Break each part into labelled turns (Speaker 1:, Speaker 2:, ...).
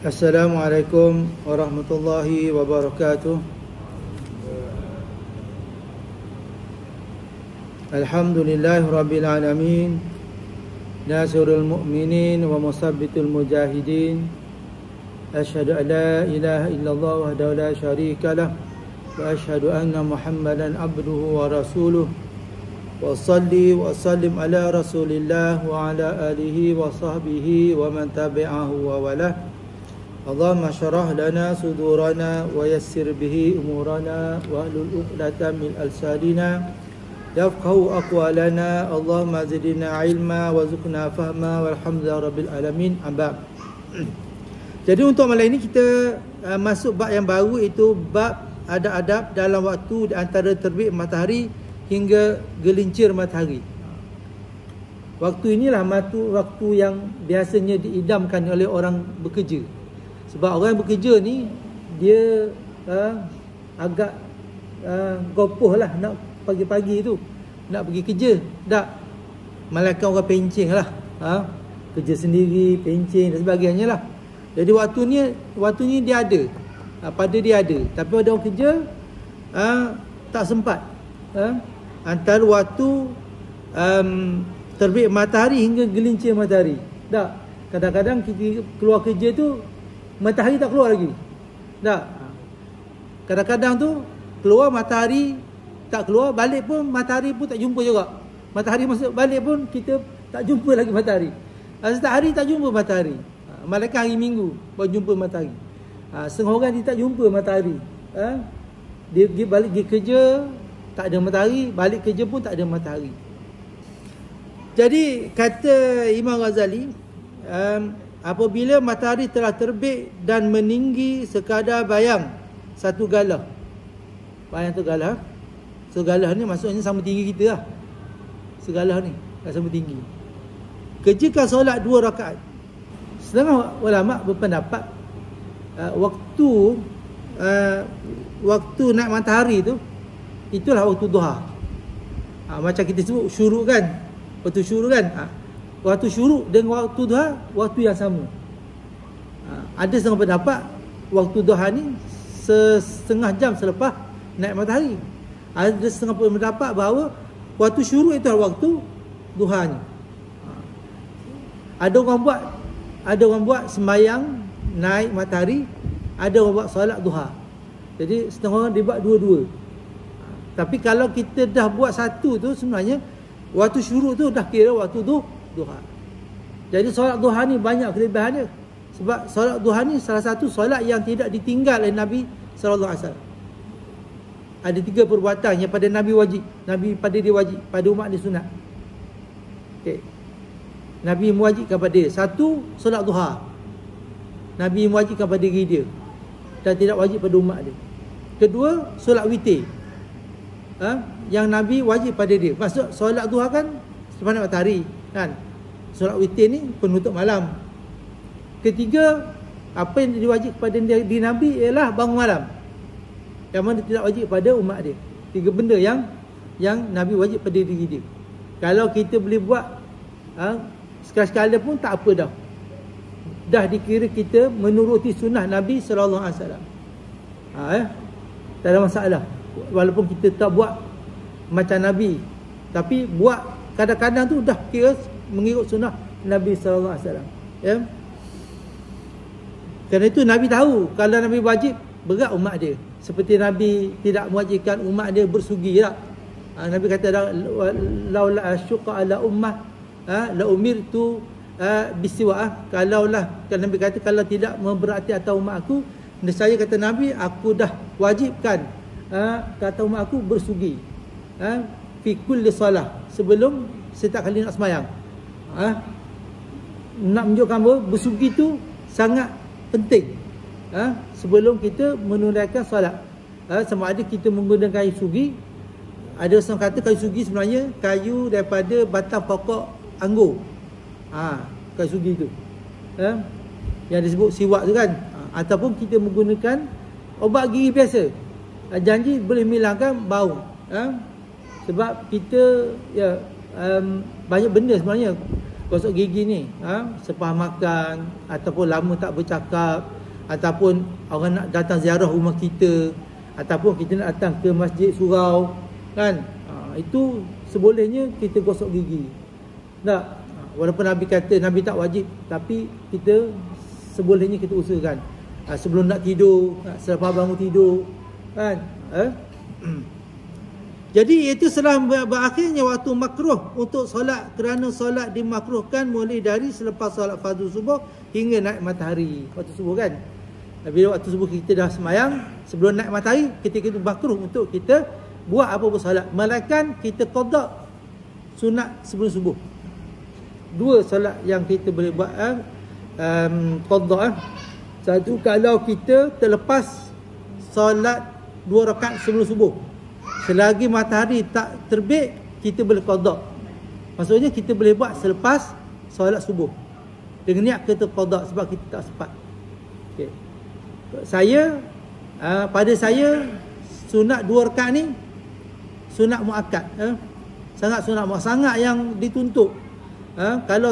Speaker 1: Assalamualaikum warahmatullahi wabarakatuh. Alhamdulillahi rabbil alamin, nasirul mu'minin wa musabbitul mujahidin. Asyhadu an la ilaha illallah wahdahu la syarika lah, wa asyhadu anna Muhammadan abduhu wa rasuluh. Wa salli wa sallim ala rasulillah wa ala alihi wa sahbihi wa man tabi'ahu wa walah. Allahumma syarah lana sudurana wa yassir bihi umurana wa ahlul uqdatan min alsadina yafqahu aqwalana. Allahumma zidna ilma wa zukna fahma walhamdulillahi rabbil alamin. Amma. Jadi untuk malam ini kita masuk bab yang baru, itu bab adab-adab dalam waktu di antara terbit matahari hingga gelincir matahari. Waktu inilah waktu yang biasanya diidamkan oleh orang bekerja. Sebab orang yang bekerja ni dia agak gopoh lah nak pagi-pagi tu nak pergi kerja. Tak, malaikat orang pencing lah, kerja sendiri, pencing dan sebagainya lah. Jadi waktunya dia ada, pada dia ada. Tapi pada orang kerja tak sempat. Antara waktu terbit matahari hingga gelincir matahari. Tak, kadang-kadang kita keluar kerja tu matahari tak keluar lagi. Tak, kadang-kadang tu keluar matahari tak keluar, balik pun matahari pun tak jumpa juga. Matahari masuk balik pun kita tak jumpa lagi matahari. Setiap hari tak jumpa matahari. Malaikat hari Minggu baru jumpa matahari. Setengah orang dia tak jumpa matahari. Dia balik pergi kerja tak ada matahari, balik kerja pun tak ada matahari. Jadi kata Imam Ghazali, apabila matahari telah terbit dan meninggi sekadar bayang satu galah. Bayang tu galah. Segalah ni maksudnya sama tinggi kita lah. Segalah ni sama tinggi. Kerjakan solat 2 rakaat. Setengah ulama berpendapat waktu naik matahari tu itulah waktu duha. Macam kita sebut syuruk kan. Waktu syuruk kan. Waktu syuruk dengan waktu duha waktu yang sama. Ada setengah pendapat waktu duha ni setengah jam selepas naik matahari. Ada setengah pendapat bahawa waktu syuruk itu adalah waktu duhanya. Ada orang buat sembahyang naik matahari, ada orang buat solat duha. Jadi setengah orang dia buat dua-dua. Tapi kalau kita dah buat satu tu, sebenarnya waktu syuruk tu dah kira waktu duha. Jadi solat duha ni banyak kelebihan dia. Sebab solat duha ni salah satu solat yang tidak ditinggal oleh Nabi SAW. Ada 3 perbuatan yang pada Nabi wajib, pada dia wajib, pada umat dia sunat. Okay. Nabi mewajibkan pada dia. 1, solat duha. Nabi mewajibkan pada diri dia dan tidak wajib pada umat dia. 2, solat witir. Yang Nabi wajib pada dia. Maksud solat duha kan sepanjang matahari kan. Solat witir ni penutup malam. 3, apa yang diwajib kepada diri Nabi ialah bangun malam, yang mana tidak wajib pada umat dia. 3 benda yang Nabi wajib pada diri dia. Kalau kita boleh buat sekali-sekala pun tak apa dah. Dah dikira kita menuruti sunnah Nabi SAW. Tak ada masalah. Walaupun kita tak buat macam Nabi, tapi buat kadang-kadang tu dah kira mengikut sunnah Nabi SAW. Ya. Kerana itu Nabi tahu kalau Nabi wajib berat umat dia. Seperti Nabi tidak mewajibkan umat dia bersugi tak? Nabi kata laula asyqa ala ummah la umirtu bisiwa. Kalau Nabi kata kalau tidak memberati atas umat aku, nescaya kata Nabi aku dah wajibkan kata umat aku bersugi fi kulli salah, sebelum setiap kali nak sembahyang. Nak menunjukkan bahawa bersugi tu sangat penting. Sebelum kita menunaikan solat, sama ada kita menggunakan kayu sugi. Ada orang kata kayu sugi sebenarnya kayu daripada batang pokok anggur. Kayu sugi tu yang disebut siwak tu kan. Ataupun kita menggunakan obat gigi biasa, janji boleh menghilangkan bau. Sebab kita banyak benda sebenarnya gosok gigi ni, selepas makan, ataupun lama tak bercakap, ataupun orang nak datang ziarah rumah kita, ataupun kita nak datang ke masjid surau, kan, itu sebolehnya kita gosok gigi. Tak? Walaupun Nabi kata Nabi tak wajib, tapi kita sebolehnya kita usahakan sebelum nak tidur, selepas bangun tidur, kan. Jadi itu setelah berakhirnya waktu makruh untuk solat, kerana solat dimakruhkan mulai dari selepas solat fardu subuh hingga naik matahari. Waktu subuh kan, bila waktu subuh kita dah semayang, sebelum naik matahari ketika itu makruh untuk kita buat apa-apa solat, melainkan kita qada sunat sebelum subuh. Dua solat yang kita boleh buat qada. Satu, kalau kita terlepas solat 2 rakaat sebelum subuh, selagi matahari tak terbit, kita boleh qada. Maksudnya kita boleh buat selepas solat subuh dengan niat kita qada sebab kita tak sempat. Okay. Pada saya sunat 2 rakaat ni sunat muakkad, sangat sunat muakkad, sangat yang dituntut. Kalau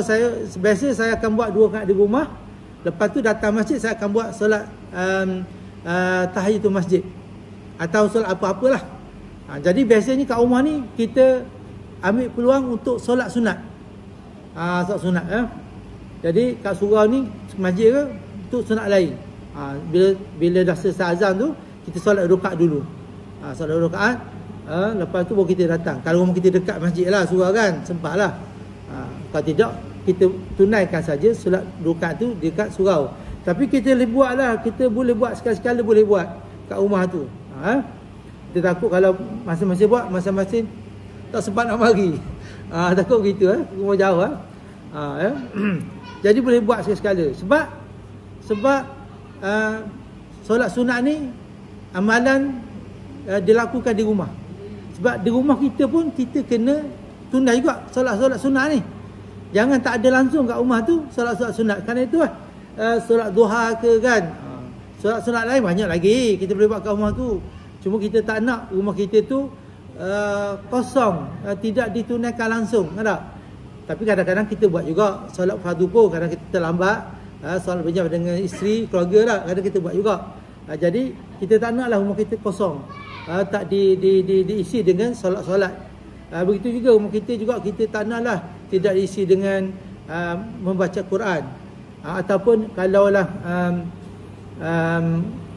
Speaker 1: biasa saya akan buat 2 rakaat di rumah, lepas tu datang masjid saya akan buat solat tahiyatul masjid atau solat apa-apalah. Jadi biasanya kat rumah ni kita ambil peluang untuk solat sunat. Solat sunat. Jadi kat surau ni masjid ke untuk sunat lain. Bila dah selesai azan tu, kita solat 2 rakaat dulu. Solat 2 rakaat, lepas tu baru kita datang. Kalau rumah kita dekat masjid lah, surau kan, sempatlah. Kalau tidak, kita tunaikan saja solat 2 rakaat tu dekat surau. Tapi kita boleh buat lah, kita boleh buat sekali-sekala boleh buat kat rumah tu. Kita takut kalau masing-masing buat, masing-masing tak sempat nak mari. Takut begitu, rumah jauh. Jadi boleh buat sekali-sekala. Sebab solat sunat ni amalan dilakukan di rumah. Sebab di rumah kita pun kita kena tunai juga solat-solat sunat ni. Jangan tak ada langsung kat rumah tu solat-solat sunat. Kerana itu solat duha ke kan, solat sunat lain banyak lagi kita boleh buat kat rumah tu. Cuma kita tak nak rumah kita tu kosong, tidak ditunaikan langsung, tak? Tapi kadang-kadang kita buat juga solat fardu pun, kadang kita terlambat, solat berjamaah dengan isteri, keluarga tak, kadang kita buat juga. Jadi kita tak naklah rumah kita kosong, tak diisi dengan solat-solat. Begitu juga rumah kita juga, kita tak naklah tidak diisi dengan membaca Quran. Ataupun kalaulah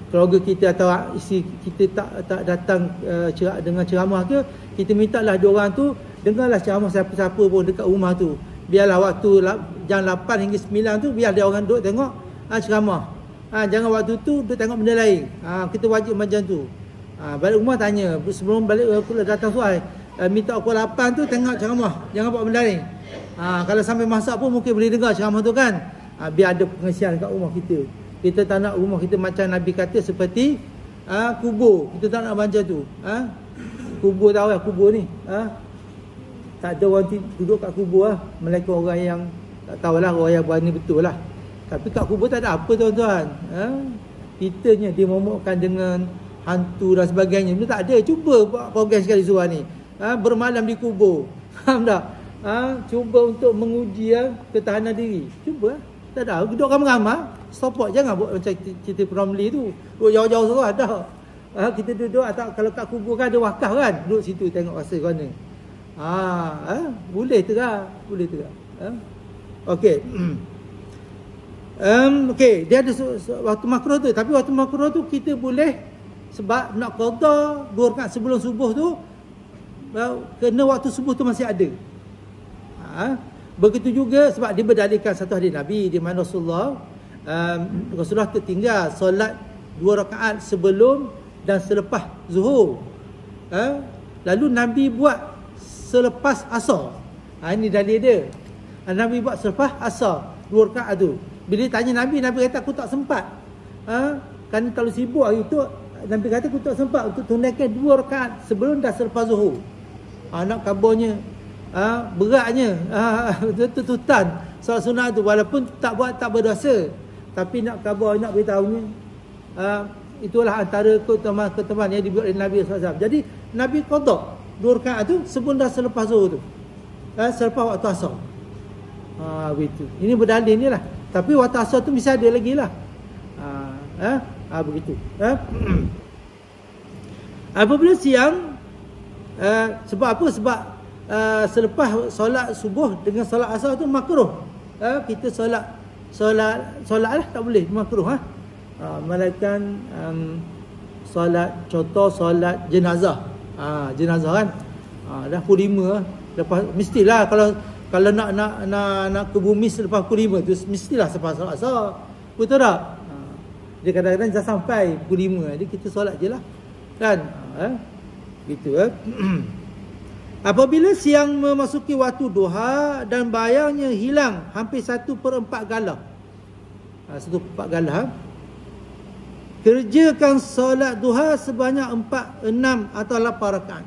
Speaker 1: keluarga kita atau isteri kita tak datang dengan ceramah ke, kita mintalah diorang tu dengarlah ceramah siapa-siapa pun dekat rumah tu. Biarlah waktu jam 8 hingga 9 tu, biar dia orang duduk tengok ceramah. Jangan waktu tu duduk tengok benda lain. Kita wajib macam tu. Balik rumah tanya, sebelum balik datang suai, minta pukul 8 tu tengok ceramah, jangan buat benda lain. Kalau sampai masak pun mungkin boleh dengar ceramah tu kan. Biar ada pengasihan kat rumah kita. Kita tak nak rumah kita macam Nabi kata seperti kubur. Kita tak nak macam tu. Kubur, tahu lah kubur ni. Tak ada orang duduk kat kubur melainkan orang yang tak tahulah, orang yang berani betul lah. Tapi kat kubur tak ada apa tuan-tuan. Kitanya dia momokkan dengan hantu dan sebagainya. Dia tak ada. Cuba buat program sekali surah ni. Bermalam di kubur. Faham tak? Cuba untuk menguji ketahanan diri. Cuba. Tak ada. Duduk ramai-ramai. Stop, jangan buat macam cerita Romli tu. Duduk jauh-jauh surah. Dah. Kita duduk atau kalau kat kubur kan ada wakaf kan. Duduk situ tengok rasa kat mana. Boleh terang. Boleh terang. Okey. Okey, dia ada waktu makruh tu. Tapi waktu makruh tu kita boleh, sebab nak qada 2 rakaat sebelum subuh tu, kena waktu subuh tu masih ada. Begitu juga sebab dia berdalilkan satu hadis Nabi di mana Rasulullah tertinggal solat 2 rakaat sebelum dan selepas zuhur. Lalu Nabi buat selepas asar. Ini dalil dia. Nabi buat selepas asar 2 rakaat tu. Bila tanya Nabi kata aku tak sempat. Kerana terlalu sibuk hari tu. Nabi kata aku tak sempat untuk tunaikan 2 rakaat sebelum dan selepas zuhur. Nak kabarnya beratnya, tuntutan solat sunat tu, walaupun tak buat tak berdosa, tapi nak khabar, nak beritahunya, itulah antara keutamaan yang dibuat oleh Nabi SAW. Jadi Nabi qada 2 rakaat tu sebelum dan selepas zuhur tu, selepas waktu asar. Begitu. Ini berdalil ni lah. Tapi waktu asar tu mesti ada lagi lah. Begitu. Apabila siang, sebab apa? Sebab selepas solat subuh dengan solat asar tu makruh. Kita solat lah tak boleh, makruh. Melainkan solat, contoh solat jenazah. Jenazah kan. Dah pukul 5 lepas mestilah kalau nak ke bumi selepas pukul 5 tu mestilah selepas solat asar. Betul tak? Dia kadang-kadang dah sampai pukul 5, jadi kita solat je lah. Kan? Gitu. Apabila siang memasuki waktu duha dan bayangnya hilang hampir 1/4 galah. 1/4 galah. Kerjakan solat duha sebanyak 4, 6 atau 8 rakaat.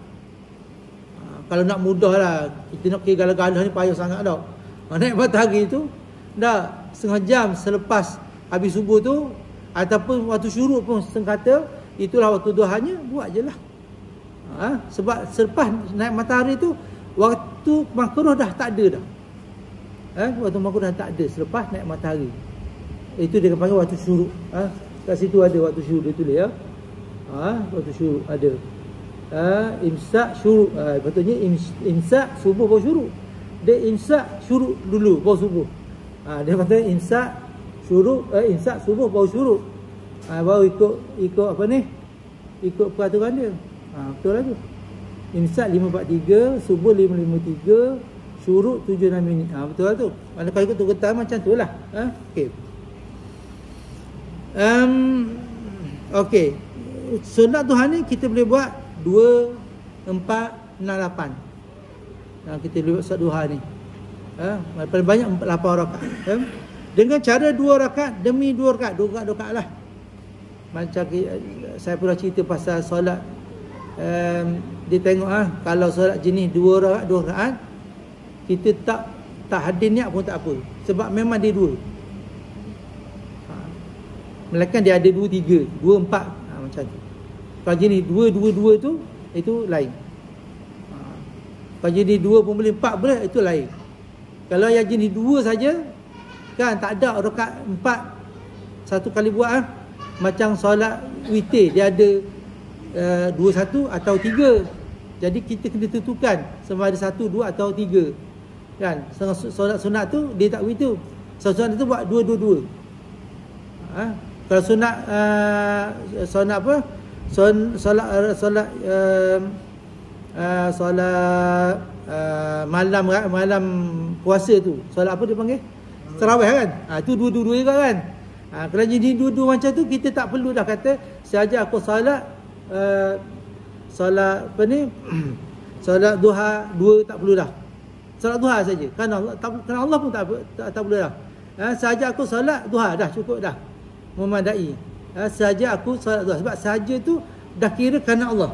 Speaker 1: Kalau nak mudah lah, kita nak kira galah-galah ni payah sangat tau. Naik matahari tu dah setengah jam selepas habis subuh tu, ataupun waktu syuruk pun setengah kata, itulah waktu duhanya, buat je lah. Sebab selepas naik matahari tu, waktu makruh dah tak ada dah. Waktu makruh dah tak ada selepas naik matahari. Itu dia panggil waktu syuruk. Kat situ ada waktu syuruk, dia tulis ya. Waktu syuruk ada. Imsak syuruk. Patutnya imsak subuh baru syuruk. Dia imsak syuruk dulu baru subuh. Dia kata imsak syuruk, imsak subuh baru syuruk. Baru ikut apa ni? Ikut peraturan dia. Betul lah tu. Imsak 5:43, subuh 5:53, syuruk 7:06 minit. Betul lah tu. Kalau ikut urutan macam tu lah. Okey. Okey. Sunat duha ni kita boleh buat 2, 4, 6, 8. Kita boleh buat sunat duha ni. Paling banyak 8 rakaat. Dengan cara 2 rakaat demi 2 rakaat. 2 rakaat lah. Macam saya pernah cerita pasal solat. Dia tengok kalau solat jenis 2 rakaat, kita tak hadir niat pun tak apa. Sebab memang dia 2. Melainkan dia ada 2, 3, 2, 4 macam tu. Kalau jenis 2, 2, 2 tu, itu lain. Kalau jenis 2 pun boleh, 4 boleh, itu lain. Kalau yang jenis 2 saja, kan tak ada rakaat 4 satu kali buat macam solat witir, dia ada 2, 1 atau 3. Jadi kita kena tentukan sama ada 1, 2 atau 3. Kan? Solat sunat tu dia tak begitu. Solat sunat tu buat 2, 2, 2. Kalau sunat solat apa? Solat malam puasa tu. Solat apa dia panggil? Tarawih kan? Itu 2-2 juga kan? Kalau jadi 2-2 macam tu, kita tak perlu dah kata saja aku solat apa ni? Solat duha 2 tak perlu dah. Solat duha saja. Kerana Allah pun tak perlu dah. Saja aku solat duha dah cukup dah. Memadai. Saja aku solat duha. Sebab saja tu dah kira kerana Allah.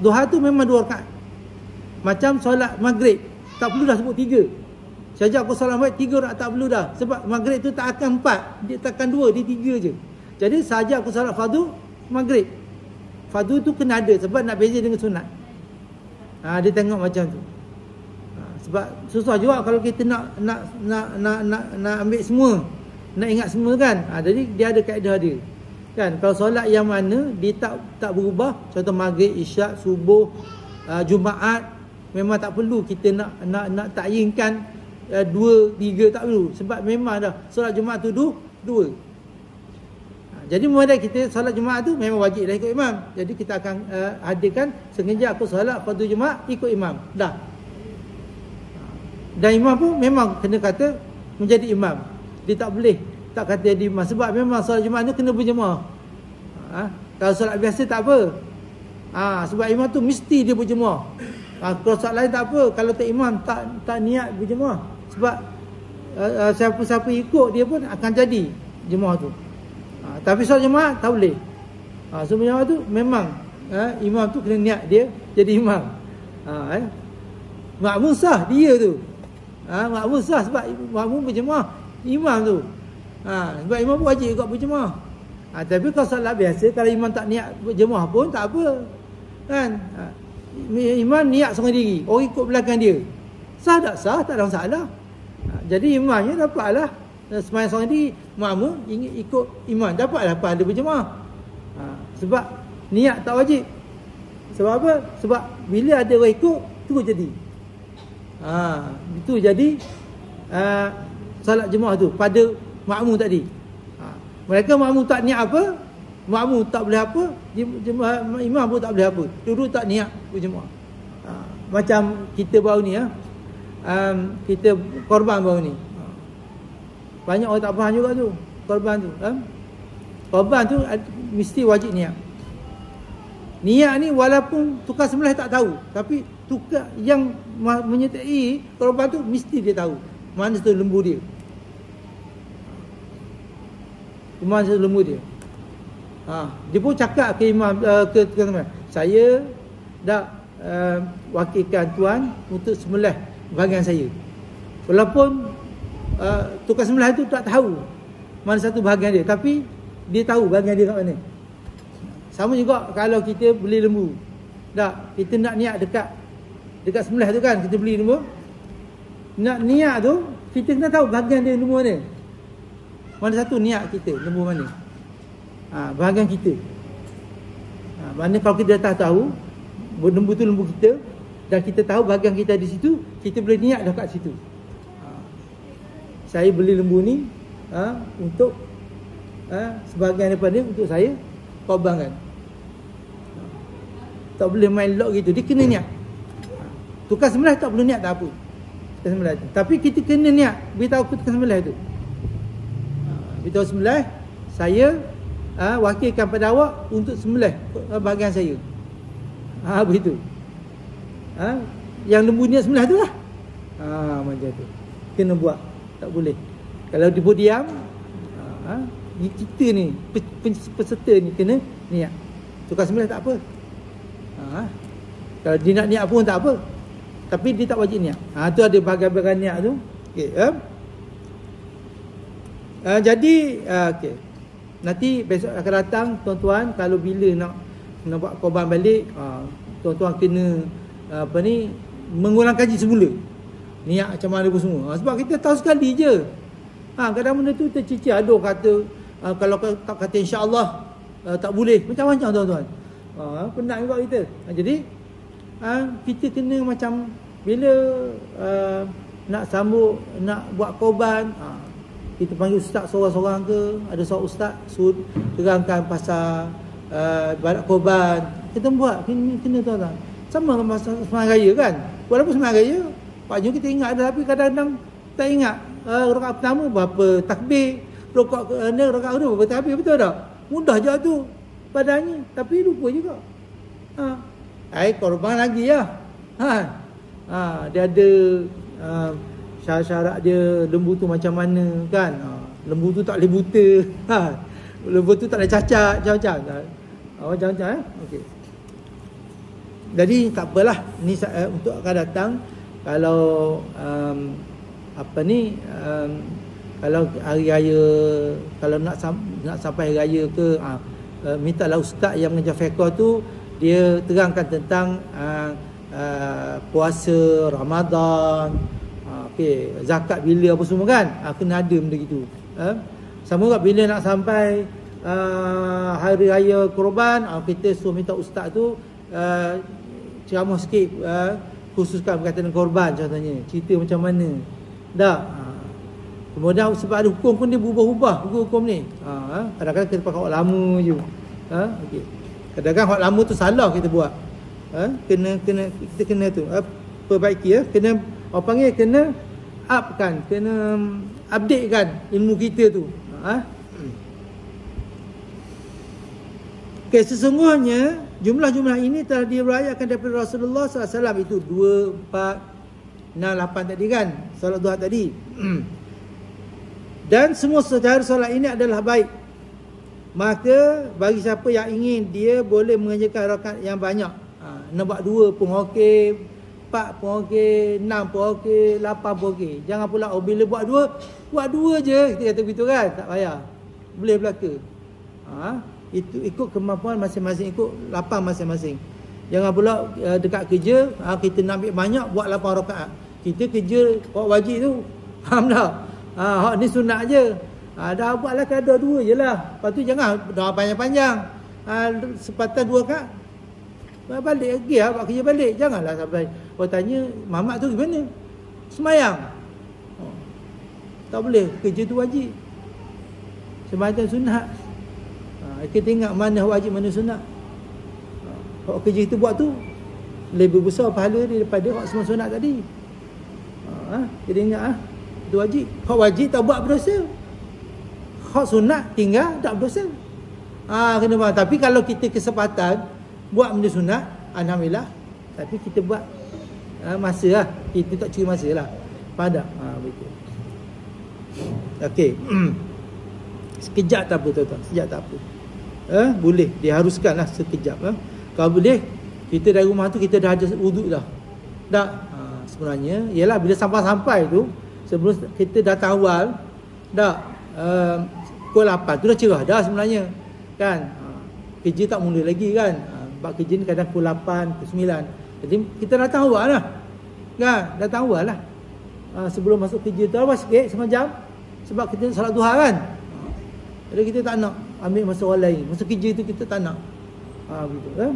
Speaker 1: Duha tu memang 2 rakaat. Macam solat maghrib, tak perlu dah sebut 3. Saja aku solat maghrib 3 rakaat tak perlu dah. Sebab maghrib tu tak akan 4, dia takkan 2, dia 3 je. Jadi saja aku solat fardu maghrib. Fardu tu kena ada sebab nak beza dengan sunat. Dia tengok macam tu. Sebab susah juga kalau kita nak ambil semua, nak ingat semua kan. Jadi dia ada kaedah dia. Kan kalau solat yang mana dia tak berubah, contoh maghrib, isyak, subuh, Jumaat, memang tak perlu kita nak takyinkan 2, 3 tak perlu. Sebab memang dah solat Jumaat tu 2. Jadi mulai kita solat Jumaat tu memang wajib dah ikut imam. Jadi kita akan hadirkan sengaja aku solat fardu Jumaat ikut imam. Dah. Dan imam pun memang kena kata menjadi imam. Dia tak boleh tak kata jadi imam sebab memang solat Jumaat tu kena berjemaah. Kalau solat biasa tak apa. Sebab imam tu mesti dia berjemaah. Kalau solat lain tak apa, kalau tak imam tak niat berjemaah. Sebab siapa-siapa ikut dia pun akan jadi jemaah tu. Tapi solat Jumaat tak boleh. So jemaah tu memang imam tu kena niat dia jadi imam. Makmum sah dia tu. Makmum sah sebab makmum berjemaah imam tu. Sebab imam pun wajib juga berjemaah. Tapi kalau solat biasa, kalau imam tak niat berjemaah pun tak apa. Kan? Imam niat seorang diri, orang ikut belakang dia. Sah tak sah, tak ada masalah. Jadi imamnya dapatlah sembahyang seorang diri, makmum ingin ikut imam, dapatlah pahala berjemaah. Sebab niat tak wajib. Sebab apa? Sebab bila ada orang ikut, terus jadi. Itu jadi salat jemaah tu pada makmum tadi. Mereka makmum tak niat apa, makmum tak boleh apa, imam pun tak boleh apa. Dulu tak niat berjemaah. Macam kita baru ni kita korban baru ni. Banyak orang tak faham juga tu. Korban tu. Korban tu mesti wajib niat. Niat ni walaupun tukar sembelih tak tahu, tapi tukar yang menyertai korban tu mesti dia tahu mana tu lembu dia. Mana tu lembu dia. Dia pun cakap ke imam ke teman, saya dah wakilkan tuan untuk sembelih bahagian saya. Walaupun tukar sembelih tu tak tahu mana satu bahagian dia, tapi dia tahu bahagian dia kat mana. Sama juga kalau kita beli lembu. Tak, kita nak niat dekat sembelih tu kan, kita beli lembu. Nak niat tu, kita kena tahu bahagian dia lembu mana. Mana satu niat kita, lembu mana. Bahagian kita. Mana kalau kita dah tahu lembu tu lembu kita, dan kita tahu bahagian kita di situ, kita boleh niat dah kat situ. Saya beli lembu ni untuk sebahagian daripada untuk saya korbankan. Tak boleh main lock gitu, dia kena niat. Tukar sembelih tak perlu niat tak apa. Tukar sembelih tu. Tapi kita kena niat beritahu tukar sembelih tu. Beritahu sembelih, saya wakilkan pada awak untuk sembelih bahagian saya. Begitu. Yang lembu niat sembelih tu lah. Macam tu. Kena buat. Tak boleh. Kalau dia diam, kita ni peserta ni kena niat. Tukar sembelih tak apa. Kalau dia nak niat pun tak apa, tapi dia tak wajib niat. Tu ada bahagian-bahagian niat tu. Okey. Jadi okey. Nanti besok akan datang tuan-tuan, kalau bila nak buat korban balik, tuan-tuan kena mengulang kaji semula. Niat macam mana pun semua. Sebab kita tahu sekali je. Kadang benda tu tercicir, ada kata kalau tak kata insya-Allah tak boleh, macam-macam tuan-tuan. Penat juga kita. Jadi kita kena macam bila nak sambut, nak buat korban, kita panggil ustaz seorang-seorang ke, ada seorang ustaz suruh terangkan pasal ibadat korban. Kita buat kena tuan-tuan. Sama dengan masa sembahyang raya kan. Walaupun sembahyang raya Pak Jun kita ingat ada, tapi kadang-kadang tak ingat rakaat pertama berapa takbir, rakaat kedua berapa takbir, betul tak? Mudah je tu badannya, tapi lupa juga. Korban lagi lah. Dia ada syarat-syarat dia, lembu tu macam mana kan. Lembu tu tak boleh buta. Lembu tu tak boleh cacat, macam-macam. Okey. Jadi tak apalah, ni untuk akan datang kalau kalau hari raya, kalau nak sampai hari raya ke, mintalah ustaz yang mengajar fiqh tu dia terangkan tentang puasa Ramadan, okey, zakat bila apa semua kan. Kena ada benda gitu. Sama juga bila nak sampai hari raya korban, kita suruh minta ustaz tu ceramah sikit, khususkan berkaitan dengan korban, contohnya cerita macam mana dah. Kemudian sebab ada hukum pun dia berubah-ubah hukum ni. Kadang-kadang kita pakai hak lama je. Okey. Kadang-kadang hak lama tu salah kita buat. Kita kena tu perbaiki, kena orang panggil kena upkan, kena update kan ilmu kita tu. Okey, sesungguhnya jumlah-jumlah ini telah diriwayatkan daripada Rasulullah SAW, itu 2, 4, 6, 8 tadi kan, solat duha tadi. Dan semua secara solat ini adalah baik. Maka bagi siapa yang ingin, dia boleh mengerjakan rakaat yang banyak. Nak buat 2 pun okey, 4 pun okey, 6 pun okey, 8 pun okey. Jangan pula bila buat 2 je, kita kata begitu kan, tak payah. Boleh belaka. Itu ikut kemampuan masing-masing, ikut lapang masing-masing. Jangan pula dekat kerja kita nak ambil banyak, buat 8 rakaat. Kita kerja hak wajib tu. Faham tak? Hak ni sunat je. Dah buatlah kadar 2 je lah. Lepas tu jangan doa panjang-panjang. Sepatah 2 rakaat. Balik lagi lah, buat kerja balik. Janganlah sampai orang tanya, Mamat tu gimana? Semayang. Tak boleh, kerja tu wajib. Semacam sunat. Kita ingat mana wajib, mana sunat. Hak kerja kita buat tu lebih besar pahala dia daripada hak semua sunat tadi. Kita ingat itu wajib. Hak wajib tak buat berdosa. Hak sunat tinggal tak berdosa. Kena faham. Tapi kalau kita kesempatan buat benda sunat, alhamdulillah. Tapi kita buat masa lah. Kita tak curi masa lah. Faham tak? Betul. Okey. Sekejap tak apa tuan-tuan. Sekejap tak apa. Boleh. Diharuskan lah sekejap. Kalau boleh, kita dari rumah tu kita dah ada wuduk dah. Tak? Sebenarnya, ialah bila sampai-sampai tu, sebelum kita datang awal, dah pukul 8 tu dah cerah dah sebenarnya. Kan? Kerja tak mula lagi kan? Sebab kerja ni kadang pukul 8, pukul 9. Jadi kita datang awal lah. Kan? Datang awal lah. Sebelum masuk kerja tu awal sikit, setengah jam. Sebab kita salat duha kan? Jadi kita tak nak ambil masa orang lain. Masa kerja tu kita tak nak. Begitu kan?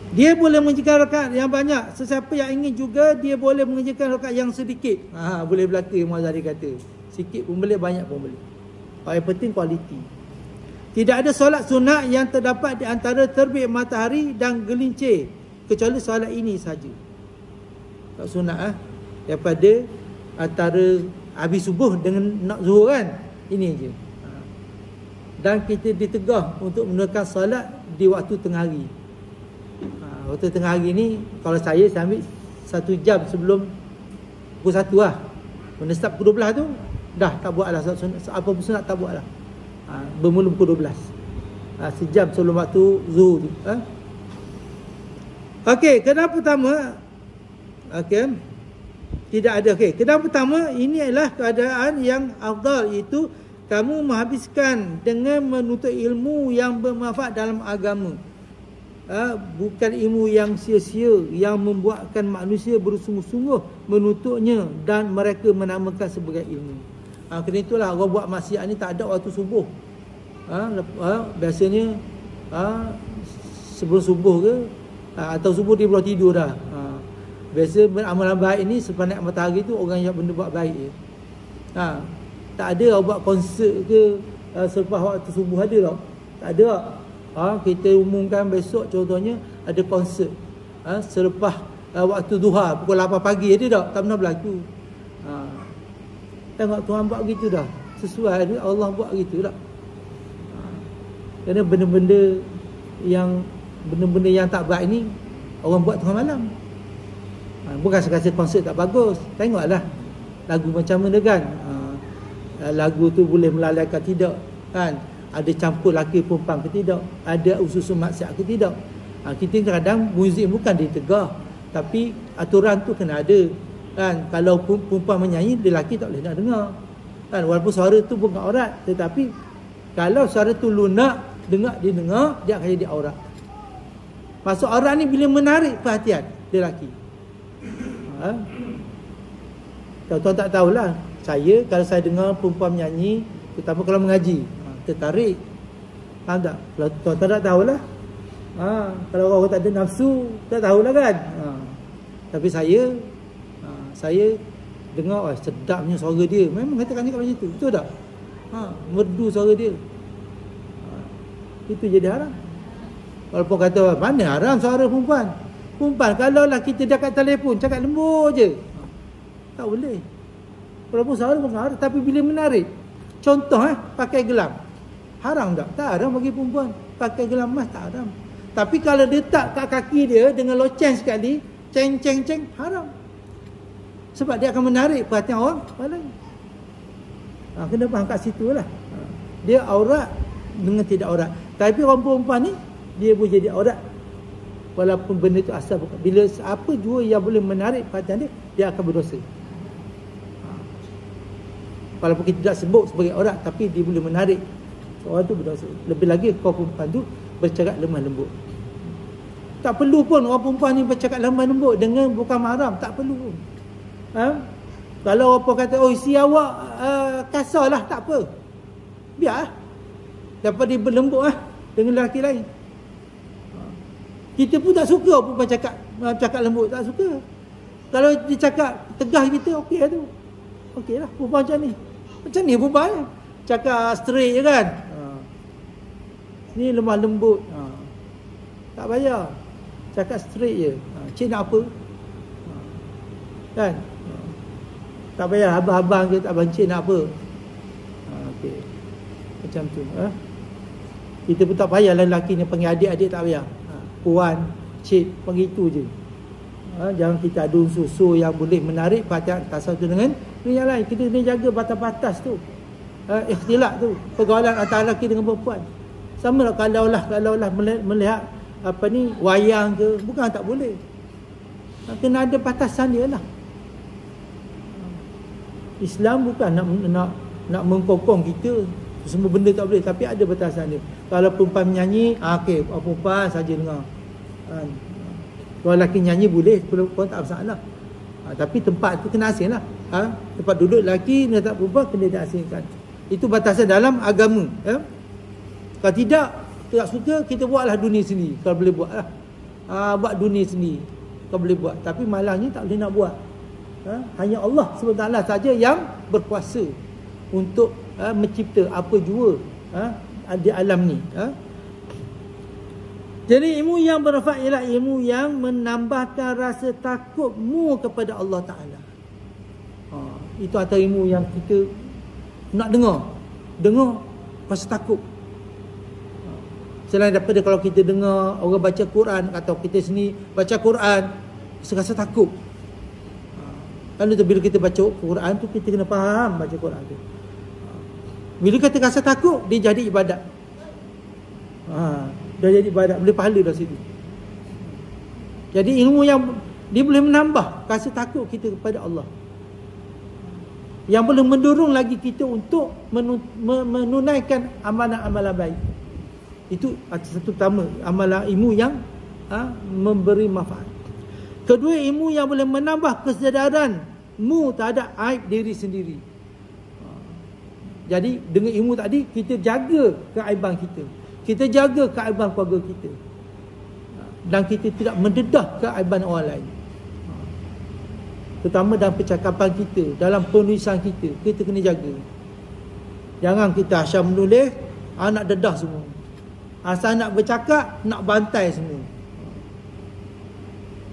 Speaker 1: Dia boleh mengerjakan rakaat yang banyak. Sesiapa yang ingin juga, dia boleh mengerjakan rakaat yang sedikit. Boleh belaka Muazzari kata. Sikit pun boleh, banyak pun boleh. Yang penting kualiti. Tidak ada solat sunat yang terdapat di antara terbit matahari dan gelincir, kecuali solat ini saja. Tak sunat daripada antara habis subuh dengan nak zuhur kan. Ini je. Dan kita ditegah untuk menunaikan solat di waktu tengah hari. Waktu tengah hari ni, kalau saya ambil 1 jam sebelum pukul 1 lah. Benda start pukul 12 tu, dah tak buat lah. Apa pun sunat tak buat lah. Bermula pukul 12. Sejam sebelum waktu zuhur tu. Okey, kedai pertama. Okey. Tidak ada. Okey, kedai pertama, ini adalah keadaan yang afdal, iaitu kamu menghabiskan dengan menuntut ilmu yang bermanfaat dalam agama. Bukan ilmu yang sia-sia, yang membuatkan manusia bersungguh-sungguh menuntutnya dan mereka menamakan sebagai ilmu. Kerana itulah orang buat maksiat ni tak ada waktu subuh. Biasanya sebelum subuh ke atau subuh dia belum tidur dah. Biasa amalan baik ni sepanjang matahari tu orang yang benda buat baik je. Tak ada orang buat konsert ke selepas waktu subuh ada tak? Tak ada. Kita umumkan besok contohnya ada konsert selepas waktu duha pukul 8 pagi ada tak? Tak pernah berlaku. Tengok Tuhan buat gitu dah. Sesuai Allah buat gitu dah. Kerana benda-benda yang tak baik ni orang buat tengah malam. Bukan sekadar konsert tak bagus. Tengoklah lagu macam mana kan. Lagu tu boleh melalaikan tidak kan? Ada campur laki perempuan ke tidak? Ada usus maksiat ke tidak? Kita kadang muzik bukan ditegah, tapi aturan tu kena ada kan. Kalau perempuan menyanyi, lelaki tak boleh nak dengar kan. Walaupun suara tu bukan aurat, tetapi kalau suara tu lunak, didengar, dia akan jadi aurat. Maksud aurat ni bila menarik perhatian lelaki. Tuan-tuan tak tahulah. Saya, kalau saya dengar perempuan menyanyi, terutama kalau mengaji, tertarik. Faham tak? Kalau tuan-tuan tak tahulah. Kalau orang tak ada nafsu, tak tahulah kan. Tapi saya dengar, sedapnya suara dia. Memang katakan cakap macam tu. Betul tak? Merdu suara dia. Itu jadi haram. Walaupun kata, mana haram suara perempuan? Perempuan, kalau lah kita dekat telefon, cakap lembut je. Tak boleh. Walaupun suara bukan haram, tapi bila menarik. Contoh, pakai gelang. Haram tak? Tak haram bagi perempuan. Pakai gelang emas tak haram. Tapi kalau dia letak kat kaki dia dengan loceng sekali, ceng, haram. Sebab dia akan menarik perhatian orang lain. Kena faham kat situ lah. Dia aurat dengan tidak aurat. Tapi orang perempuan ni, dia boleh jadi aurat. Walaupun benda tu asal bukan. Bila apa jua yang boleh menarik perhatian dia, dia akan berdosa. Walaupun kita tak sebut sebagai aurat, tapi dia boleh menarik orang tu berdosa. Lebih lagi kau perempuan tu bercakap lemah lembut. Tak perlu pun orang perempuan ni bercakap lemah lembut dengan bukan mahram, tak perlu pun. Kalau apa kata, oh isteri awak kasarlah, tak apa. Biar dapat dia berlembut dengan lelaki lain. Kita pun tak suka perempuan cakap lembut, tak suka. Kalau dia cakap tegas kita, okey lah tu. Okey lah, perempuan macam ni. Macam ni perempuan cakap straight je kan. Ni lemah lembut. Tak payah. Cakap straight je. Cik nak apa? Kan? Tak payah abang-abang ke tak abang, cik nak apa? Okey. Macam tu. Kita pun tak payah lelaki ni panggil adik-adik, tak payah. Puan, cik, panggil itu je. Jangan kita ada unsur yang boleh menarik perhatian satu dengan yang lain. Kita kena jaga batas-batas tu. Ikhtilaf tu, pergaulan antara lelaki dengan perempuan. Sama lah kalau melihat wayang ke, bukan tak boleh. Kena ada batasan dia lah. Islam bukan nak mengkongkong kita semua benda tak boleh, tapi ada batasan dia. Kalau perempuan menyanyi, okey, perempuan saja dengar. Kalau lelaki nyanyi boleh, perempuan tak masalah. Tapi tempat tu kena asing lah. Tempat duduk lelaki, tempat perempuan kena diasingkan. Itu batasan dalam agama. Kalau tidak suka, kita buatlah dunia sendiri. Kalau boleh buat lah. Buat dunia sendiri. Kalau boleh buat. Tapi malangnya tak boleh nak buat. Hanya Allah SWT saja yang berkuasa untuk mencipta apa jua di alam ni. Jadi ilmu yang bermanfaat ialah ilmu yang menambahkan rasa takutmu kepada Allah Ta'ala. Itu antara ilmu yang kita nak dengar rasa takut. Selain daripada kalau kita dengar orang baca Quran atau kita sendiri baca Quran, rasa takut. Lalu bila kita baca Quran tu, kita kena faham baca Quran tu. Bila kita rasa takut, dia jadi ibadat. Dah jadi ibadat, boleh pahala dah situ. Jadi ilmu yang dia boleh menambah rasa takut kita kepada Allah, yang boleh mendorong lagi kita untuk menunaikan amalan-amalan baik. Itu satu pertama, amalan ilmu yang memberi manfaat. Kedua, ilmu yang boleh menambah kesedaranmu terhadap aib diri sendiri. Jadi dengan ilmu tadi, kita jaga keaiban kita, kita jaga keaiban keluarga kita, dan kita tidak mendedah keaiban orang lain. Terutama dalam percakapan kita, dalam penulisan kita, kita kena jaga. Jangan kita asyam menulis, nak dedah semua. Asal nak bercakap, nak bantai semua.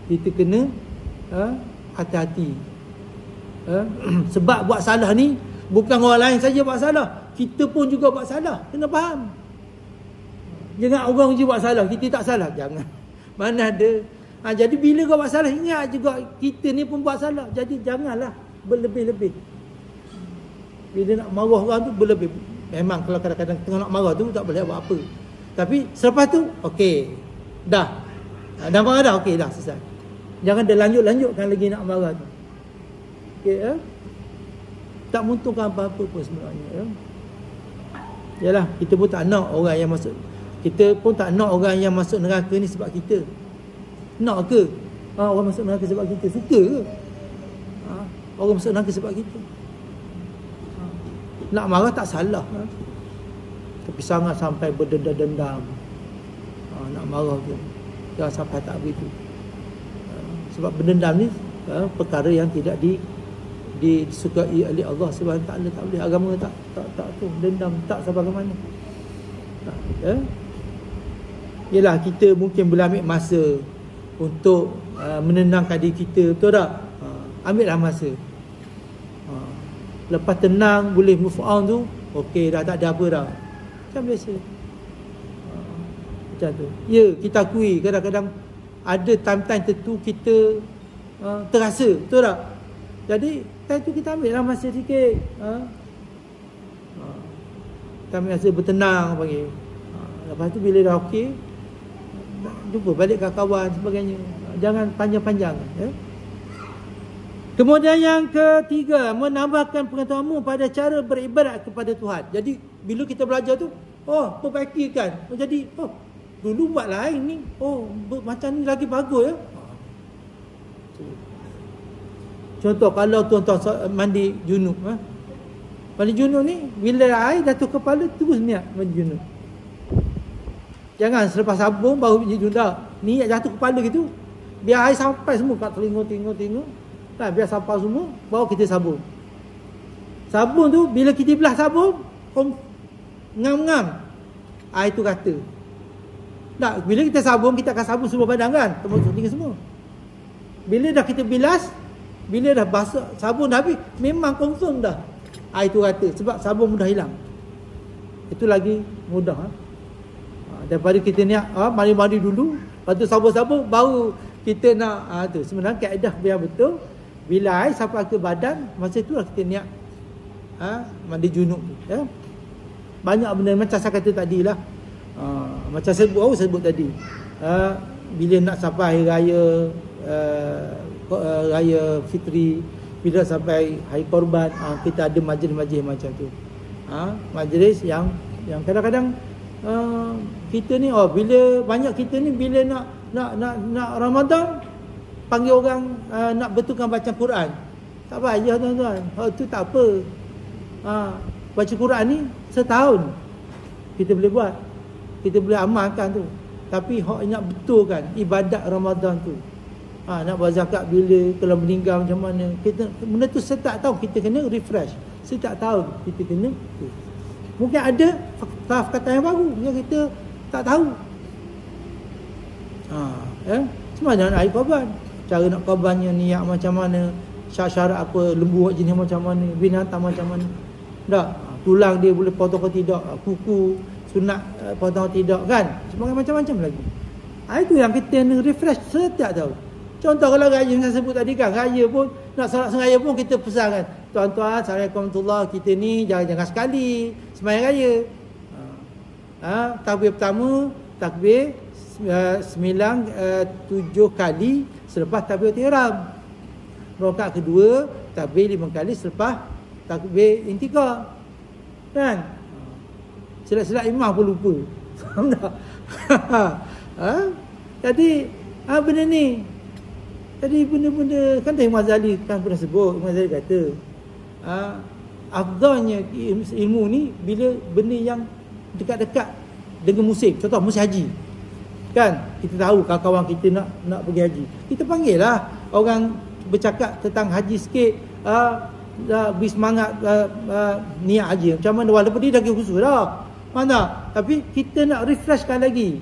Speaker 1: Kita kena hati-hati. Sebab buat salah ni bukan orang lain saja buat salah, kita pun juga buat salah. Kena faham. Jangan orang je buat salah, kita tak salah. Jangan. Mana ada. Jadi bila kau buat salah, ingat juga kita ni pun buat salah. Jadi janganlah berlebih-lebih. Bila nak marah orang tu berlebih. Memang kalau kadang-kadang tengah nak marah tu tak boleh buat apa. Tapi selepas tu, okey, dah. Dah marah dah, okey, dah selesai. Jangan dia lanjut-lanjutkan lagi nak marah tu. Okey, tak menguntungkan apa-apa pun sebenarnya. Yalah, kita pun tak nak orang yang masuk. Kita pun tak nak orang yang masuk neraka ni sebab kita. Nak ke? Orang masuk neraka sebab kita. Suka ke? Orang masuk neraka sebab kita. Nak marah tak salah. Tapi sangat sampai berdendam-dendam. Nak marah tu, jangan sampai tak begitu. Sebab berdendam ni perkara yang tidak disukai oleh Allah Subhanahu Wa Taala. Tak boleh. Agama tak tu dendam tak sampai ke mana. Yalah, kita mungkin boleh ambil masa untuk menenangkan diri kita, betul tak? Ambillah masa. Lepas tenang, boleh move on tu, okey dah, tak ada apa dah. Macam biasa. Macam tu. Ya, kita akui kadang-kadang ada time-time tertentu kita terasa, betul tak? Jadi time tu kita ambil lah masa sikit. Kita ambil masa bertenang panggil. Lepas tu bila dah okey, jumpa balik kawan sebagainya. Jangan panjang-panjang. Kemudian yang ketiga, menambahkan pengetahuanmu pada cara beribadat kepada Tuhan. Jadi bila kita belajar tu, perbaikikan. Jadi dulu buat lain ni. Oh, macam ni lagi bagus ya. Contoh kalau tuan-tuan mandi junub, mandi junub ni bila air jatuh kepala terus niat mandi junub. Jangan selepas sabun baru mandi junub dah. Niat jatuh kepala gitu. Biar air sampai semua kat telinga. Kan biar sampai semua baru kita sabun. Sabun tu bila kita belah sabun ngam-ngam air tu kata. Tak, bila kita sabun kita akan sabun semua badan kan, termasuk telinga semua. Bila dah kita bilas, bila dah basah sabun dah habis, memang confirm dah air tu kata sebab sabun mudah hilang. Itu lagi mudah daripada kita niat mandi-mandi dulu, lepas tu sabun-sabun baru kita nak tu. Sebenarnya kaedah biar betul, bila air sampai ke badan, masa itulah kita niat mandi junub ya. Banyak benda macam saya kata tadilah. Macam sebut tadi. Bila nak sampai hari raya raya fitri, bila sampai hari korban, kita ada majlis-majlis macam tu. Majlis yang kadang-kadang kita ni bila banyak kita ni bila nak Ramadan panggil orang nak betulkan baca Quran. Tak payah tuan-tuan. Tu tak apa. Baca Quran ni setahun kita boleh buat. Kita boleh amalkan tu. Tapi nak betulkan ibadat Ramadan tu. Nak buat zakat bila, kalau meninggal macam mana. Kita benda tu setiap tahun kita kena refresh. Setiap tahun kita kena tu. Mungkin ada kata yang baru yang kita tak tahu. Semuanya nak air korban. Cara nak korbannya, niat macam mana, syarat apa, lembu jenis macam mana, binatang macam mana. Tak, tulang dia boleh potong ke tidak, kuku sunat potong ke tidak kan. Sebagai macam-macam lagi. Itu yang kita kena refresh setiap tahun. Contoh kalau raya yang saya sebut tadi kan, raya pun nak solat seraya pun kita pesan kan, tuan-tuan, assalamualaikum warahmatullahi, kita ni jangan sekali sembahyang raya. Takbir pertama, takbir 7 kali selepas takbir ihram. Rakaat kedua takbir 5 kali selepas takbir intikah. Kan? Silap-silap imam pun lupa. Faham tak? Jadi benda ni. Jadi benda-benda kan Imam Ghazali kan pernah sebut. Imam Ghazali kata afdalnya ilmu ni bila benda yang dekat-dekat dengan musim. Contoh musim haji. Kan kita tahu kawan-kawan kita nak pergi haji. Kita panggil lah orang bercakap tentang haji sikit, beri semangat niat haji. Macam mana walaupun dia dah pergi khusus dah. Mana? Tapi kita nak refreshkan lagi.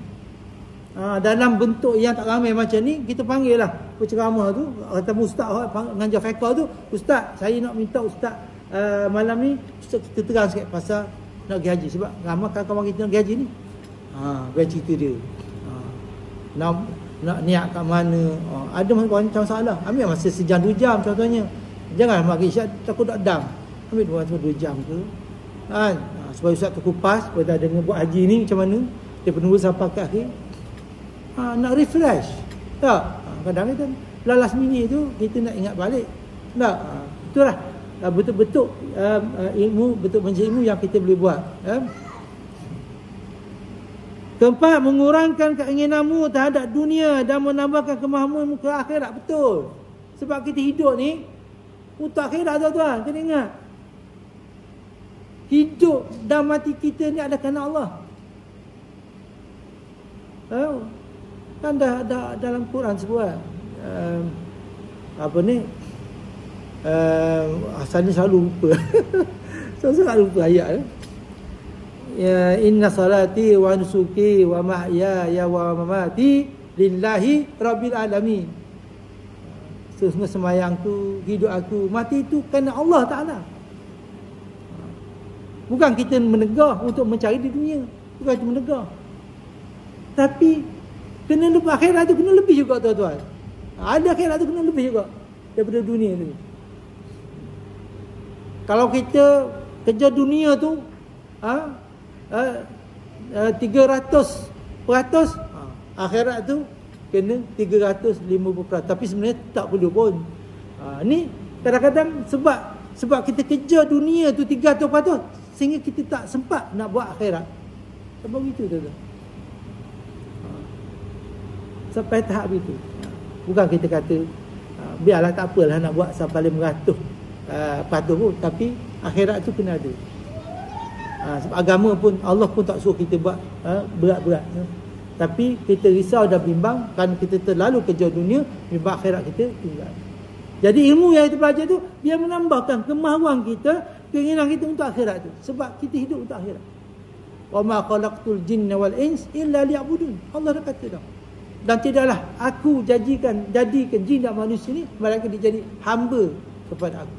Speaker 1: Dalam bentuk yang tak ramai macam ni, kita panggil lah penceramah tu atau ustaz mengajar fiqh tu, ustaz saya nak minta ustaz malam ni ustaz kita terang sikit pasal nak pergi haji, sebab ramai kawan-kawan kita nak pergi haji ni. Biar cerita dia. Nak niat kat mana, ada macam masalah. Ambil masa sejam 2 jam contohnya. Jangan maghrib isyak takut tak dam. Ambil 2 jam ke kan, supaya ustaz terkupas pada dengar buat haji ni macam mana dia penuh sampai ke akhir. Nak refresh tak? Kadang kita last minute tu kita nak ingat balik tak? Itulah betul-betul ilmu, betul macam ilmu yang kita boleh buat. Keempat, mengurangkan keinginanmu terhadap dunia dan menambahkan kemahamanmu ke akhirat. Betul. Sebab kita hidup ni untuk akhirat tuan-tuan. Kena ingat. Hidup dan mati kita ni ada kerana Allah. Kan dah dalam Quran sebut apa ni, asalnya selalu lupa. Selalu lupa ayat. Ya, inna salati wa nusuki wa mahyaya wa mamati lillahi rabbil alamin. Sesungguhnya sembahyangku, hidup aku, mati itu kerana Allah Ta'ala. Bukan kita menegah untuk mencari di dunia. Bukan itu menegah. Tapi kena lebih, akhirat tu kena lebih juga tuan-tuan. Ada akhirat tu kena lebih juga daripada dunia tu. Kalau kita kerja dunia tu 300%, akhirat tu kena 350%. Tapi sebenarnya tak perlu pun. Ni kadang-kadang sebab kita kerja dunia tu 300% sehingga kita tak sempat nak buat akhirat. Sebab begitu tuan-tuan. sampai tahap itu. Bukan kita kata biarlah tak apalah nak buat sampai 500 patuh pun, tapi akhirat tu kena ada. Sebab agama pun Allah pun tak suruh kita buat berat-berat. Tapi kita risau dan bimbang kerana kita terlalu kejar dunia, bimbang akhirat kita tinggal. Jadi ilmu yang kita belajar tu dia menambahkan kemahuan kita, keinginan kita untuk akhirat tu. Sebab kita hidup untuk akhirat. Wa ma khalaqtul jinna wal ins illa liya'budun. Allah dah kata dah. Dan tidaklah aku jadikan jin dan manusia ni mereka dijadi hamba kepada aku.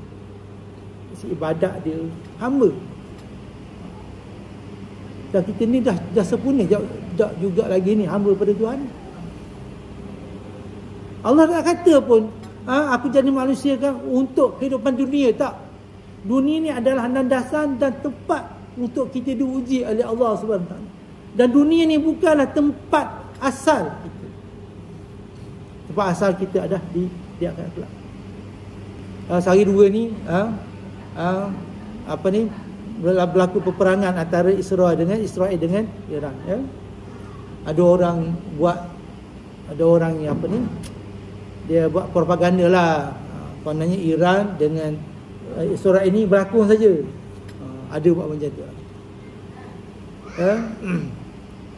Speaker 1: Isi ibadat dia hamba. Dan kita ni dah sempurna juga lagi ni hamba pada Tuhan. Allah tak kata pun aku jadi manusia kan untuk kehidupan dunia, tak. Dunia ni adalah landasan dan tempat untuk kita diuji oleh Allah SWT. Dan dunia ni bukanlah tempat asal kita. Tempat asal kita ada di akhirat kelak. Sehari dua ni berlaku peperangan antara Israel dengan Iran, ya. Ada orang yang dia buat propaganda lah. Kononnya Iran dengan Israel ini berlakon saja. Ada buat macam tu.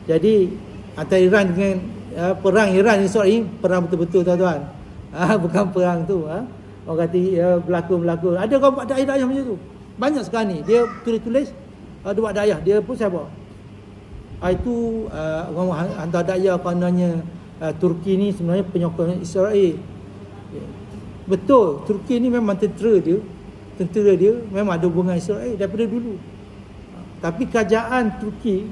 Speaker 1: Jadi antara Iran dengan perang Iran dan Israel ini perang betul-betul, tuan-tuan. Bukan perang tu. Orang kata berlakon. Ada orang buat dakwah macam tu. Banyak sekarang ni. Dia tulis dia buat dakwah. Dia pun siapa? Itu orang hantar dakwah kononnya Turki ni sebenarnya penyokong Israel. Betul, Turki ni memang tentera dia memang ada hubungan Israel daripada dulu. Tapi kerajaan Turki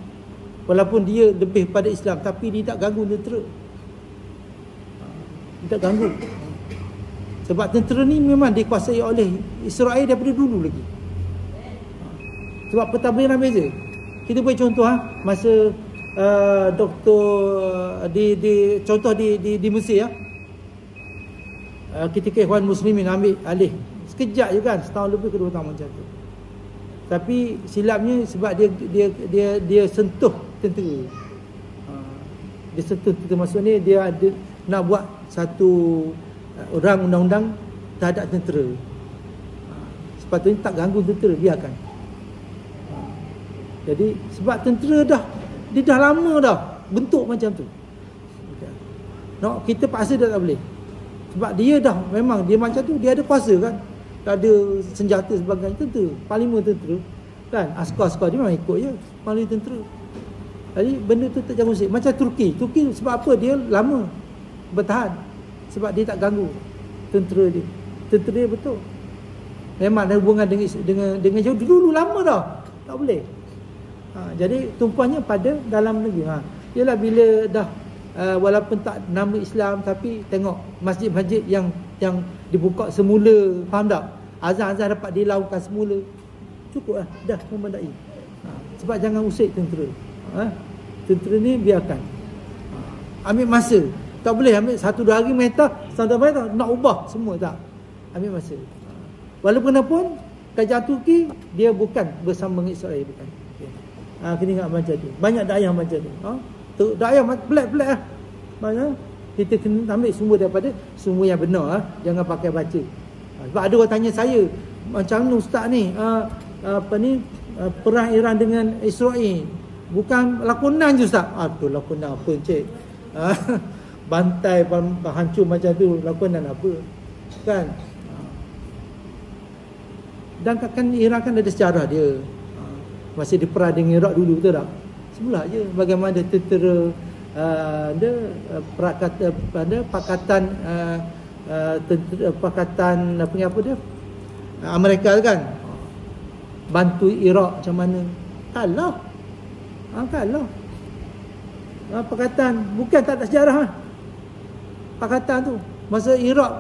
Speaker 1: walaupun dia lebih pada Islam, tapi dia tak ganggu tentera. Dia tak ganggu. Sebab tentera ni memang dikuasai oleh Israel daripada dulu lagi. Sebab pentadbiran beza. Kita buat contoh masa contoh di Mesir, ketika Ikhwan Muslimin ambil alih sekejap je kan, setahun lebih ke 2 tahun macam tu. Tapi silapnya sebab dia sentuh tentera. Dia sentuh tentera, maksudnya dia ada nak buat satu orang undang-undang terhadap tentera. Sepatutnya tak ganggu tentera, biarkan. Jadi sebab tentera dia dah lama dah bentuk macam tu. Kita paksa dia tak boleh. Sebab dia dah memang dia macam tu, dia ada kuasa kan. Ada senjata sebagainya, tentera, parlimen tentera kan, askar-askar dia memang ikut je parlimen tentera. Jadi benda tu tak jangan usik. Macam Turki sebab apa dia lama bertahan? Sebab dia tak ganggu tentera dia betul. Memang ada hubungan dengan jauh dulu lama dah. Tak boleh. Jadi tumpuannya pada dalam negeri. Ialah bila dah walaupun tak nama Islam, tapi tengok masjid-masjid yang dibuka semula, faham tak? Azan-azan dapat dilakukan semula. Cukup lah, dah memadai. Sebab jangan usik tentera. Tentera ni biarkan. Ambil masa. Tak boleh ambil 1-2 hari mentah, sampai nak ubah semua, tak. Ambil masa. Walaupun pun kerajaan Turki dia bukan bersama dengan Israel, bukan. Kena ingat macam tu. Banyak dakwah macam tu. Dakwah pelik-pelik lah. Banyak. Kita kena ambil semua daripada semua yang benar. Jangan pakai baca. Sebab ada orang tanya saya, macam mana ustaz ni perang Iran dengan Israel, bukan lakonan je ustaz. Tu lakonan apa encik? Bantai hancur macam tu, lakonan apa? Kan? Dan kan Iran kan ada sejarah dia. Masih diperang dengan Iraq dulu, betul tak? Semula je bagaimana tentera pakatan apa dia? Amerika kan bantu Iraq macam mana? Kalah. Pakatan bukan tak ada sejarah. Pakatan tu masa Iraq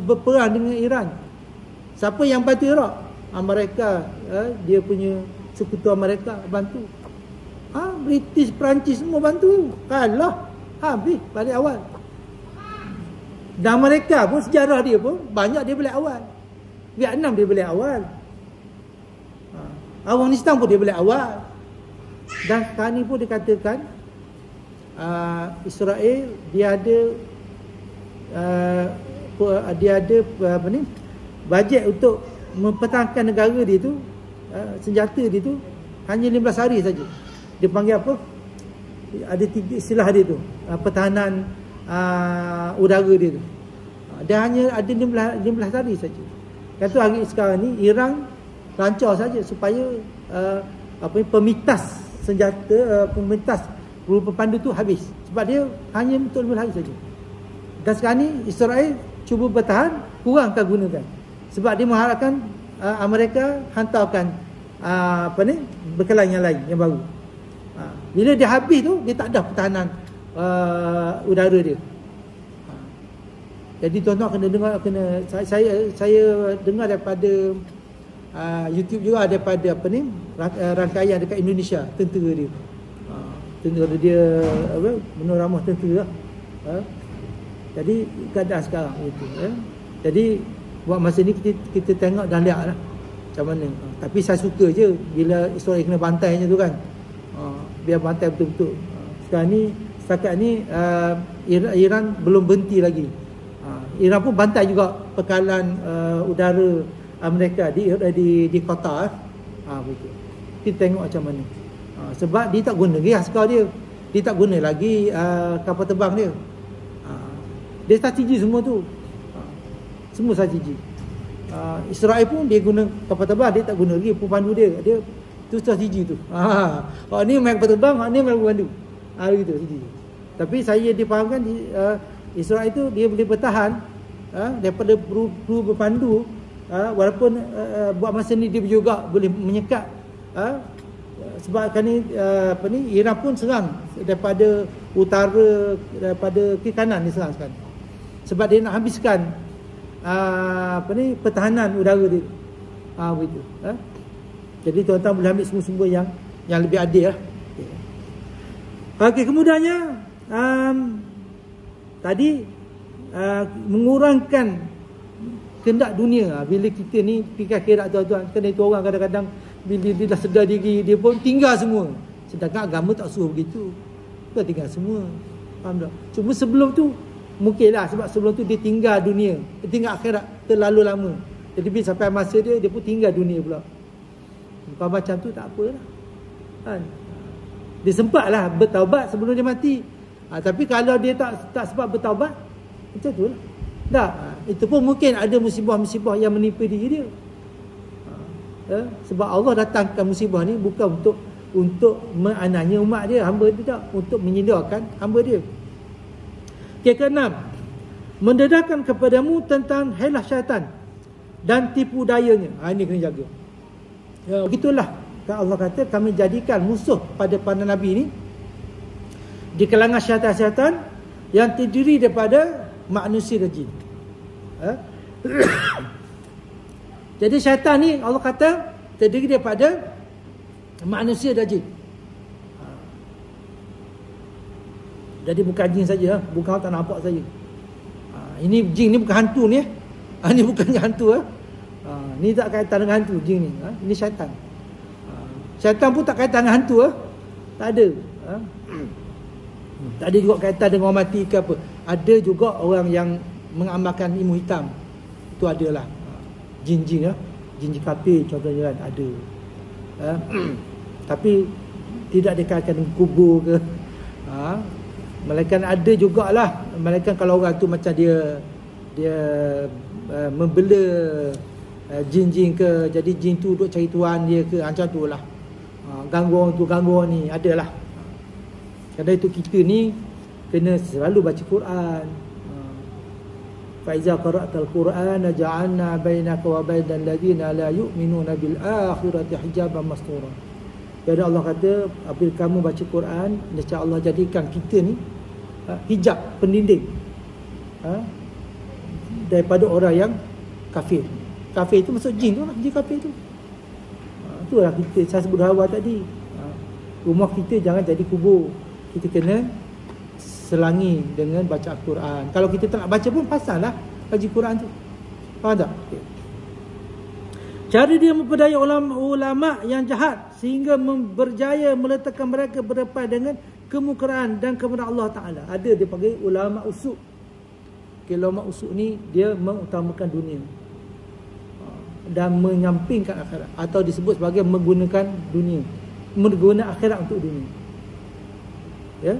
Speaker 1: berperang dengan Iran, siapa yang bantu Iraq? Amerika, dia punya sekutu Amerika bantu. British, Perancis semua bantu. Kalah. Habis balik awal. Dan mereka pun sejarah dia pun banyak dia balik awal. Vietnam dia balik awal. Afghanistan pun dia balik awal. Dan sekarang ni pun dikatakan Israel dia ada bajet untuk mempertahankan negara dia tu, senjata dia tu hanya 15 hari saja. Dia panggil apa? Ada 3 istilah dia tu, pertahanan udara dia tu. Dia hanya ada 15 hari saja. Kata hari sekarang ni Iran lancar saja supaya pemitas senjata, pemitas peluru pepandu tu habis. Sebab dia hanya untuk 15 hari saja. Dan sekarang ni Israel cuba bertahan, kurang akan gunakan. Sebab dia mengharapkan Amerika hantarkan bekalan yang lain, yang baru. Bila dia habis tu, dia tak ada pertahanan udara dia. Jadi tuan-tuan kena dengar, saya dengar daripada YouTube juga, daripada rangkaian dekat Indonesia, tentera dia. Tentera dia menurut ramah tentera. Jadi keadaan sekarang itu. Jadi buat masa ni kita tengok dan lihat lah macam mana. Tapi saya suka je bila Israel kena bantainya tu kan. Biar bantai betul-betul. Sekarang ni, setakat ni Iran belum berhenti lagi. Iran pun bantai juga pekalan udara Amerika di kota. Betul. Kita tengok macam mana. Sebab dia tak guna lagi askar dia. Dia tak guna lagi kapal terbang dia. Dia strategi semua tu. Semua strategi. Israel pun dia guna kapal terbang, dia tak guna lagi pemandu dia. Dia tu strategi tu. Ni main kapal terbang, ni main pemandu. Gitu strategi. Tapi saya difahamkan Israel tu dia boleh bertahan daripada peluru berpandu, walaupun buat masa ni dia juga boleh menyekat, sebab kan ni Iran pun serang daripada utara, daripada kiri kanan dia serang sekarang. Sebab dia nak habiskan pertahanan udara dia. Begitu. Jadi tuan-tuan boleh ambil sumber-sumber yang lebih adil lah. Okey, kemudiannya tadi mengurangkan kehendak dunia. Bila kita ni fikir akhirat tuan-tuan, kan itu orang kadang-kadang bila dia dah sedar diri dia pun tinggal semua. Sedangkan agama tak suruh begitu. Dia tinggal semua. Faham tak? Cuma sebelum tu mungkinlah, sebab sebelum tu dia tinggal dunia, dia tinggal akhirat terlalu lama. Jadi bila sampai masa dia pun tinggal dunia pula. Bukan macam tu tak apalah. Kan? Dia sempatlah bertaubat sebelum dia mati. Tapi kalau dia tak sempat bertaubat, macam tu lah. Tak. Itu pun mungkin ada musibah-musibah yang menimpa diri dia. Sebab Allah datangkan musibah ni bukan untuk menganiaya umat dia, hamba dia, tak, untuk menyindarkan hamba dia. Ke-6, mendedahkan kepadamu tentang helah syaitan dan tipu dayanya. Ini kena jaga. Begitulah Allah kata, kami jadikan musuh pada para nabi ni di kalangan syaitan-syaitan yang terdiri daripada manusia dan jin. Jadi syaitan ni Allah kata terdiri daripada manusia dan jin. Jadi bukan jin saja, bukan tak nampak saja. Ini jin ni bukan hantu ni. Ini bukan hantu. Ni tak kaitan dengan hantu jin ni. Ini syaitan. Syaitan pun tak kaitan dengan hantu. Tak ada. Tak ada juga kaitan dengan orang mati ke apa. Ada juga orang yang mengamalkan ilmu hitam. Itu adalah jin-jin ya. Jin kafir contohnya kan ada. Tapi tidak dikaitkan dengan kubur ke. Malaikat ada jugalah. Malaikat kalau orang tu macam dia membela jin-jin ke, jadi jin tu duk cari tuan dia ke, macam tu lah. Ganggu orang tu, ganggu orang ni, adalah. Kerana itu kita ni kena selalu baca Quran. Fa iza qara'tal Qur'ana ja'alna bainaka wa bainal ladzina la yu'minuna bil akhirati hijaban mastura. Jadi Allah kata, apabila kamu baca Quran, insya Allah jadikan kita ni hijab, pendinding daripada orang yang kafir. Kafir itu maksud jin tu lah, jin kafir tu. Itulah kita, saya sebut awal tadi. Rumah kita jangan jadi kubur. Kita kena selangi dengan baca Al-Quran. Kalau kita tak nak baca pun, pasal lah baca Quran tu. Faham tak? Okay. Cara dia memperdaya ulama yang jahat sehingga berjaya meletakkan mereka berdepan dengan kemungkaran dan kepada Allah Ta'ala. Ada dia panggil ulama usuk. Ulama usuk ni dia mengutamakan dunia dan menyampingkan akhirat, atau disebut sebagai menggunakan akhirat untuk dunia. Ya.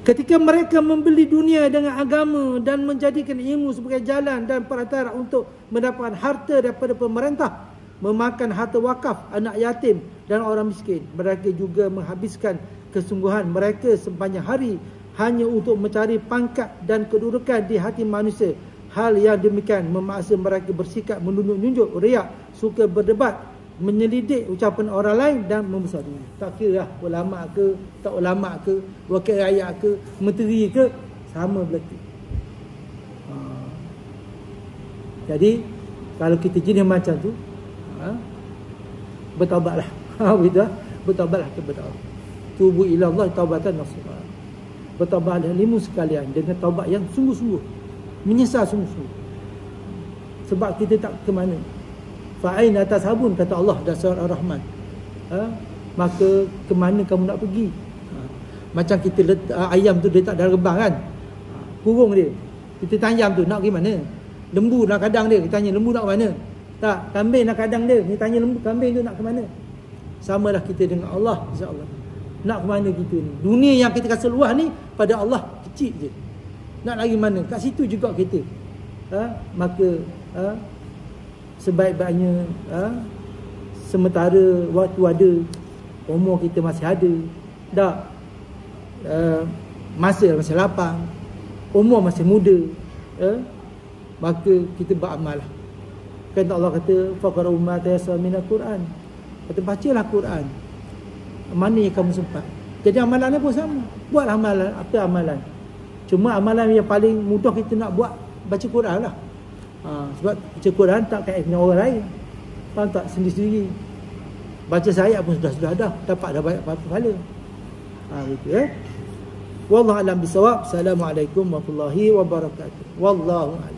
Speaker 1: Ketika mereka membeli dunia dengan agama dan menjadikan ilmu sebagai jalan dan perantara untuk mendapatkan harta daripada pemerintah, memakan harta wakaf, anak yatim dan orang miskin, mereka juga menghabiskan kesungguhan mereka sepanjang hari hanya untuk mencari pangkat dan kedudukan di hati manusia. Hal yang demikian memaksa mereka bersikap menunjuk-nunjuk, riak, suka berdebat, menyelidik ucapan orang lain dan membesar diri. Tak kira lah ulama ke, tak ulama ke, wakil rakyat ke, menteri ke, sama berlaku. Jadi kalau kita jenis macam tu, bertaubatlah. Bertaubatlah kepada Allah. Tubu ila Allah taubatan nasuha. Bertaubatlah limu sekalian dengan taubat yang sungguh-sungguh, menyesal sungguh-sungguh. Sebab kita tak ke mana. Fa aina tashabun, kata Allah dalam surah Ar-Rahman. Maka ke mana kamu nak pergi? Macam kita ayam tu letak dalam rebang kan. Kurung dia. Kita tanya ayam tu nak pergi mana? Lembu nak kadang dia, kita tanya lembu nak ke mana? Tak, kambing nak kadang dia, kita tanya lembu kambing tu nak ke mana? Samalah kita dengan Allah, insya-Allah. Nak ke mana kita ni? Dunia yang kita rasa luas ni pada Allah kecil je. Nak lagi mana? Kat situ juga kita. Maka sebaik-baiknya sementara waktu ada, umur kita masih ada, tak masa masih lapang, umur masih muda, maka kita beramal lah. Kan Allah kata faqra'u ma tayassara minal Quran. Kata bacalah Quran mana yang kamu sempat. Jadi amalan pun sama. Buatlah amalan. Apa amalan? Cuma amalan yang paling mudah kita nak buat baca Quran lah. Sebab baca Quran tak kait dengan orang lain. Faham tak? Sendiri-sendiri. Baca ayat pun sudah dah. Dapat dah banyak pahala. Gitu Wallahu a'lam bisawab. Assalamualaikum warahmatullahi wabarakatuh. Wallahu a'lam.